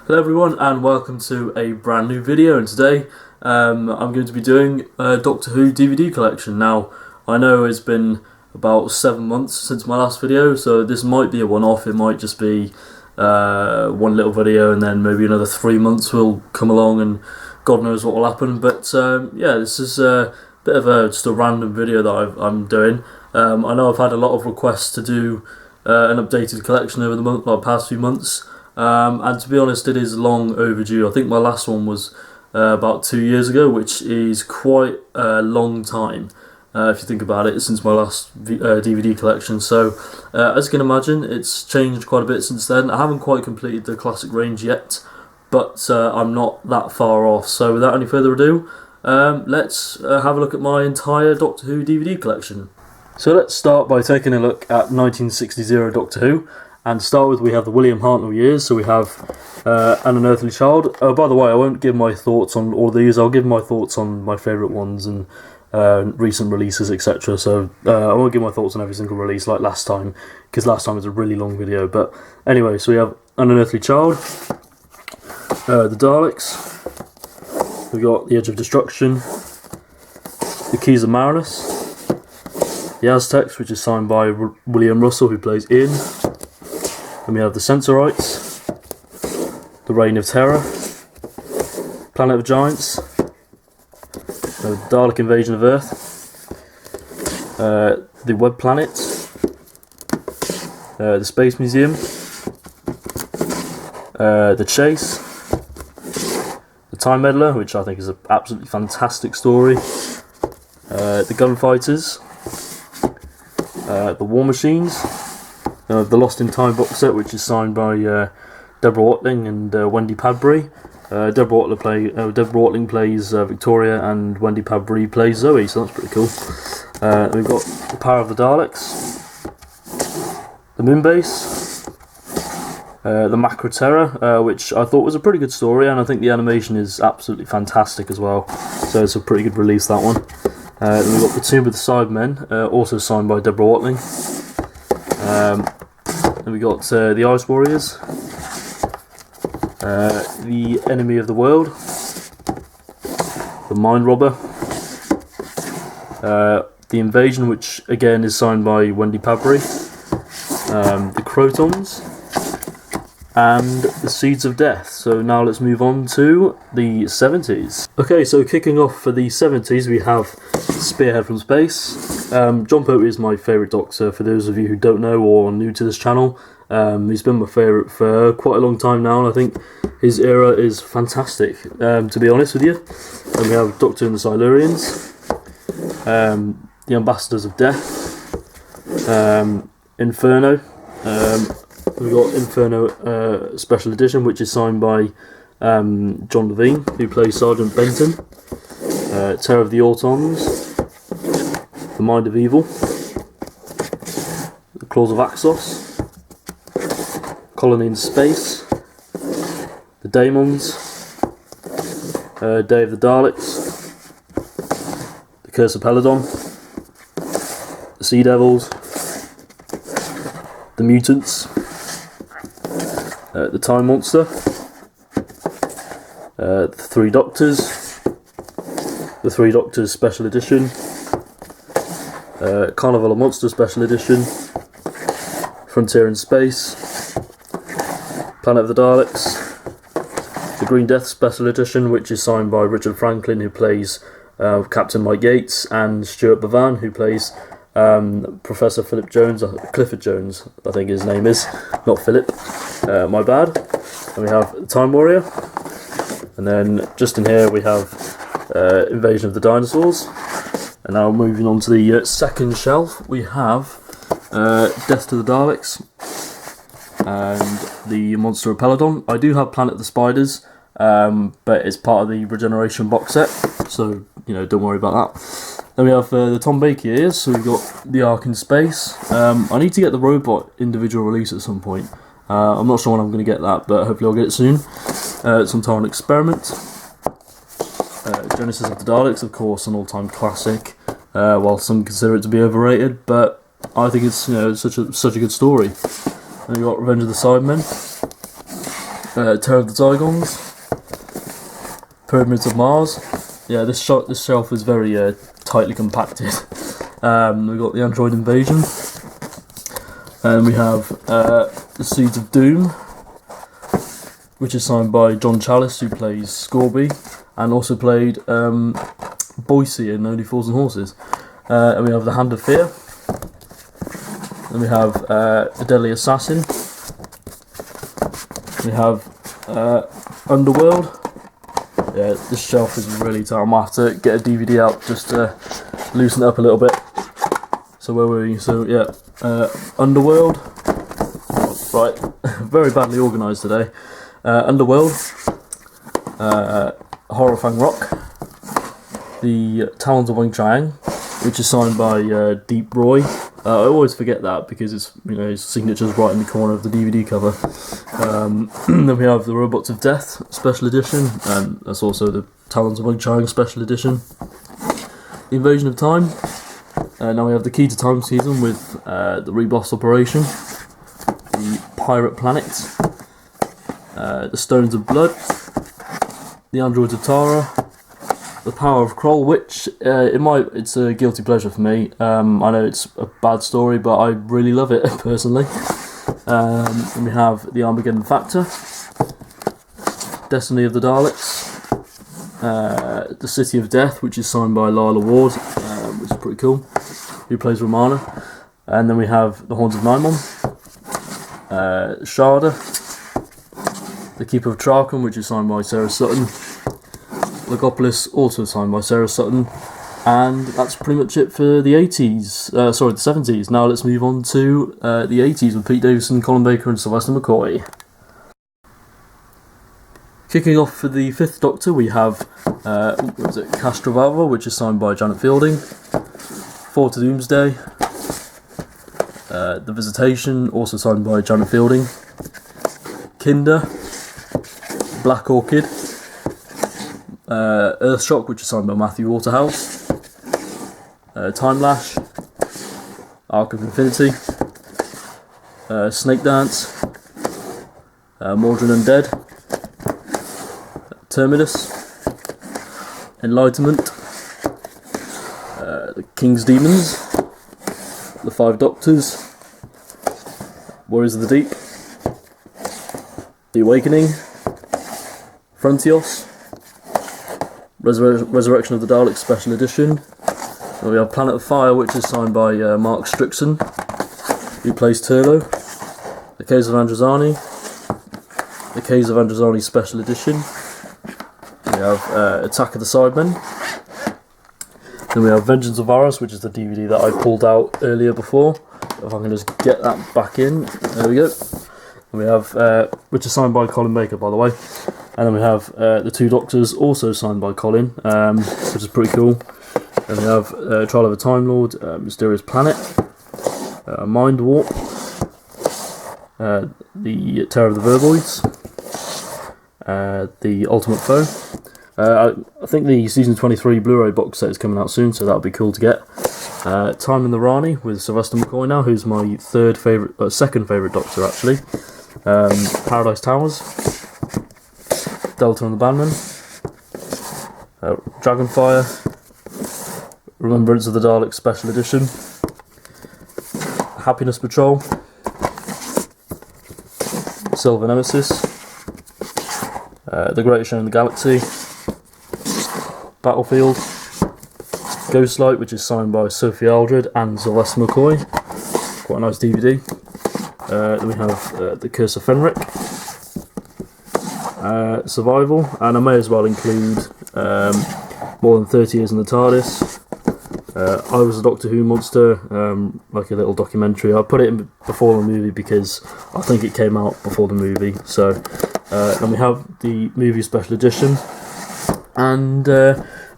Hello everyone and welcome to a brand new video, and today I'm going to be doing a Doctor Who DVD collection. Now I know it's been about 7 months since my last video, so this might be a one-off. It might just be one little video and then maybe another 3 months will come along and God knows what will happen. But yeah, this is a bit of just a random video that I'm doing. I know I've had a lot of requests to do an updated collection over the past few months. And to be honest, it is long overdue. I think my last one was about 2 years ago, which is quite a long time if you think about it, since my last DVD collection. So as you can imagine, it's changed quite a bit since then. I haven't quite completed the classic range yet, but I'm not that far off. So without any further ado, let's have a look at my entire Doctor Who DVD collection. So let's start by taking a look at 1960 Doctor Who. And to start with, we have the William Hartnell years, so we have An Unearthly Child. Oh, by the way, I won't give my thoughts on all these. I'll give my thoughts on my favourite ones and recent releases, etc. So I won't give my thoughts on every single release like last time, because last time was a really long video. But anyway, so we have An Unearthly Child, the Daleks, we got The Edge of Destruction, The Keys of Marinus, The Aztecs, which is signed by William Russell, who plays Ian. Then we have the Sensorites, the Reign of Terror, Planet of Giants, the Dalek Invasion of Earth, the Web Planet, the Space Museum, the Chase, the Time Meddler, which I think is an absolutely fantastic story, the Gunfighters, the War Machines, the Lost in Time box set, which is signed by Deborah Watling and Wendy Padbury. Deborah Watling plays Victoria and Wendy Padbury plays Zoe, so that's pretty cool. We've got The Power of the Daleks, the Moonbase, the Macra Terror, which I thought was a pretty good story, and I think the animation is absolutely fantastic as well, so it's a pretty good release, that one. Then we've got The Tomb of the Cybermen, also signed by Deborah Watling. Then we got the Ice Warriors, the Enemy of the World, the Mind Robber, the Invasion, which again is signed by Wendy Padbury, the Crotons, and the Seeds of Death. So now let's move on to the 70s. Okay, so kicking off for the 70s, we have Spearhead from Space. Jon Pertwee is my favourite Doctor, for those of you who don't know or are new to this channel. He's been my favourite for quite a long time now, and I think his era is fantastic, to be honest with you. And we have Doctor and the Silurians, the Ambassadors of Death, Inferno. We've got Inferno Special Edition, which is signed by John Levine, who plays Sergeant Benton, Terror of the Autons, The Mind of Evil, The Claws of Axos, Colony in Space, The Daemons, Day of the Daleks, The Curse of Peladon, The Sea Devils, The Mutants, the Time Monster, the Three Doctors, the Three Doctors Special Edition, Carnival of Monsters Special Edition, Frontier in Space, Planet of the Daleks, the Green Death Special Edition, which is signed by Richard Franklin, who plays Captain Mike Yates, and Stuart Bevan, who plays Professor Philip Jones, Clifford Jones, I think his name is, not Philip, my bad. And we have Time Warrior, and then just in here we have Invasion of the Dinosaurs. And now moving on to the second shelf, we have Death to the Daleks and the Monster of Peladon. I do have Planet of the Spiders, but it's part of the Regeneration box set, so you know, don't worry about that. Then we have the Tom Baker years, so we've got The Ark in Space. I need to get the Robot individual release at some point. I'm not sure when I'm going to get that, but hopefully I'll get it soon. Sontaran Experiment. Genesis of the Daleks, of course, an all-time classic, while some consider it to be overrated, but I think it's, you know, such a good story. And we got Revenge of the Cybermen, Terror of the Zygons, Pyramids of Mars. Yeah, this shelf is very tightly compacted. We've got the Android Invasion, and we have the Seeds of Doom, which is signed by John Chalice, who plays Scorby, and also played Boise in Only Fools and Horses. And we have the Hand of Fear. Then we have the Deadly Assassin. We have Underworld. Yeah, this shelf is really tight. I might have to get a DVD out just to loosen it up a little bit. So where were we? So yeah, Underworld. Right, very badly organised today. Underworld, Horrorfang Rock, the Talons of Wing Chang, which is signed by Deep Roy. I always forget that because it's, you know, his signature's right in the corner of the DVD cover. Then we have the Robots of Death Special Edition, and that's also the Talons of Wing Chang Special Edition. The Invasion of Time. Now we have the Key to Time season with the Reboss Operation, the Pirate Planet, the Stones of Blood, the Androids of Tara, the Power of Kroll, which it's a guilty pleasure for me. I know it's a bad story, but I really love it personally. And we have the Armageddon Factor, Destiny of the Daleks, the City of Death, which is signed by Lila Ward, which is pretty cool, who plays Romana. And then we have the Horns of Nimon, Sharda, the Keeper of Traken, which is signed by Sarah Sutton, Logopolis, also signed by Sarah Sutton, and that's pretty much it for the 80s, the 70s. Now let's move on to the 80s with Pete Davison, Colin Baker and Sylvester McCoy. Kicking off for the 5th Doctor, we have Castrovalva, which is signed by Janet Fielding, Four to Doomsday, The Visitation, also signed by Janet Fielding, Kinder, Black Orchid, Earthshock, which is signed by Matthew Waterhouse, Time Lash, Arc of Infinity, Snake Dance, Mordred Undead, Terminus, Enlightenment, the King's Demons, the 5 Doctors, Warriors of the Deep, The Awakening, Frontios, Resurrection of the Daleks Special Edition. And we have Planet of Fire, which is signed by Mark Strickson, who plays Turlo, The Caves of Androzani, The Caves of Androzani Special Edition. We have Attack of the Sidemen. Then we have Vengeance of Varus, which is the DVD that I pulled out earlier before. If I can just get that back in. There we go. And we have, which is signed by Colin Baker, by the way. And then we have the 2 Doctors, also signed by Colin, which is pretty cool. And we have Trial of a Time Lord, Mysterious Planet, Mind Warp, the Terror of the Verboids, the Ultimate Foe. I think the Season 23 Blu-ray box set is coming out soon, so that'll be cool to get. Time in the Rani with Sylvester McCoy now, who's my second favourite Doctor actually. Paradise Towers, Delta and the Bandman, Dragonfire, Remembrance of the Daleks Special Edition, Happiness Patrol, Silver Nemesis, The Greatest Show in the Galaxy, Battlefield, Ghostlight, which is signed by Sophie Aldred and Sylvester McCoy, quite a nice DVD. Then we have The Curse of Fenric, Survival, and I may as well include More Than 30 Years in the TARDIS, I Was a Doctor Who Monster, like a little documentary. I put it in before the movie because I think it came out before the movie. So then we have the movie special edition, and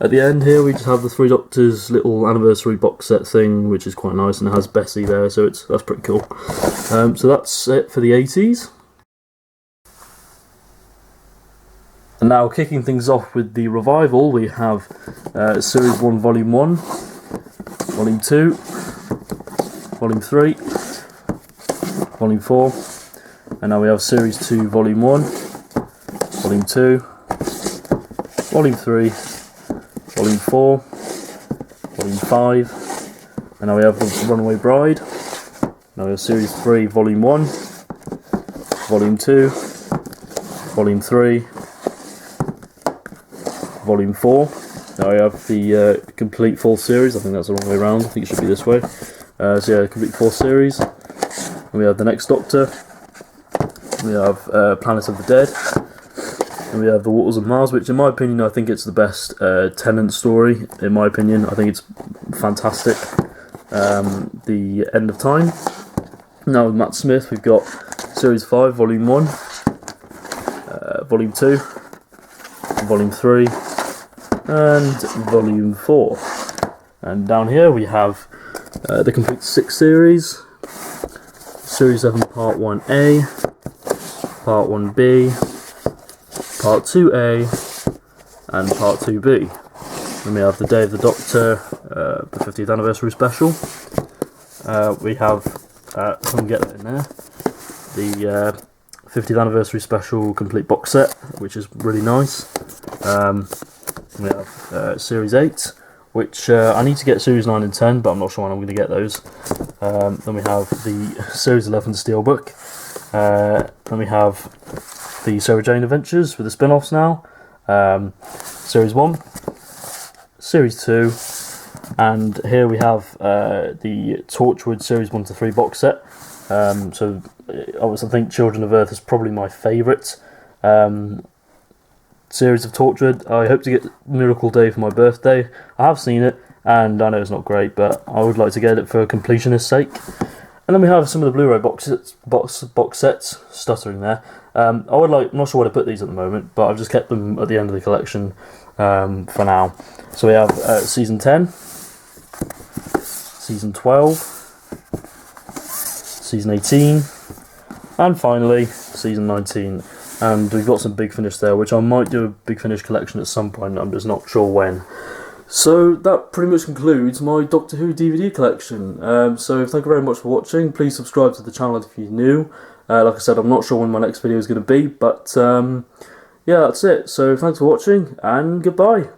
at the end here we just have the 3 Doctors little anniversary box set thing, which is quite nice, and it has Bessie there, so that's pretty cool. So that's it for the 80s. And now kicking things off with the revival, we have Series 1 Volume 1, Volume 2, Volume 3, Volume 4, and now we have Series 2 Volume 1, Volume 2, Volume 3, Volume 4, Volume 5, and now we have The Runaway Bride. Now we have Series 3, Volume 1, Volume 2, Volume 3, Volume 4. Now we have the complete full series. I think that's the wrong way around. I think it should be this way. So yeah, complete full series. And we have The Next Doctor. We have Planet of the Dead. And we have The Waters of Mars, which in my opinion, I think it's the best Tennant story. In my opinion, I think it's fantastic. The End of Time. Now with Matt Smith, we've got Series 5, Volume 1, Volume 2, Volume 3, and Volume 4. And down here we have the complete 6 series. Series 7 Part 1A, Part 1B, Part 2A, and Part 2B. Then we have The Day of the Doctor, the 50th anniversary special. We have, if I can get that in there, the 50th anniversary special complete box set, which is really nice. We have Series 8, which I need to get Series 9 and 10, but I'm not sure when I'm going to get those. Then we have the Series 11 Steelbook. Then we have the Sarah Jane Adventures with the spin-offs now. Series 1, Series 2, and here we have the Torchwood Series 1 to 3 box set. So obviously I think Children of Earth is probably my favourite series of Torchwood. I hope to get Miracle Day for my birthday. I have seen it, and I know it's not great, but I would like to get it for completionist's sake. And then we have some of the Blu-ray box sets, stuttering there. I'm not sure where to put these at the moment, but I've just kept them at the end of the collection for now. So we have Season 10, Season 12, Season 18, and finally Season 19. And we've got some Big Finish there, which I might do a Big Finish collection at some point, I'm just not sure when. So that pretty much concludes my Doctor Who DVD collection. So thank you very much for watching. Please subscribe to the channel if you're new. Like I said, I'm not sure when my next video is going to be, but yeah, that's it. So thanks for watching, and goodbye.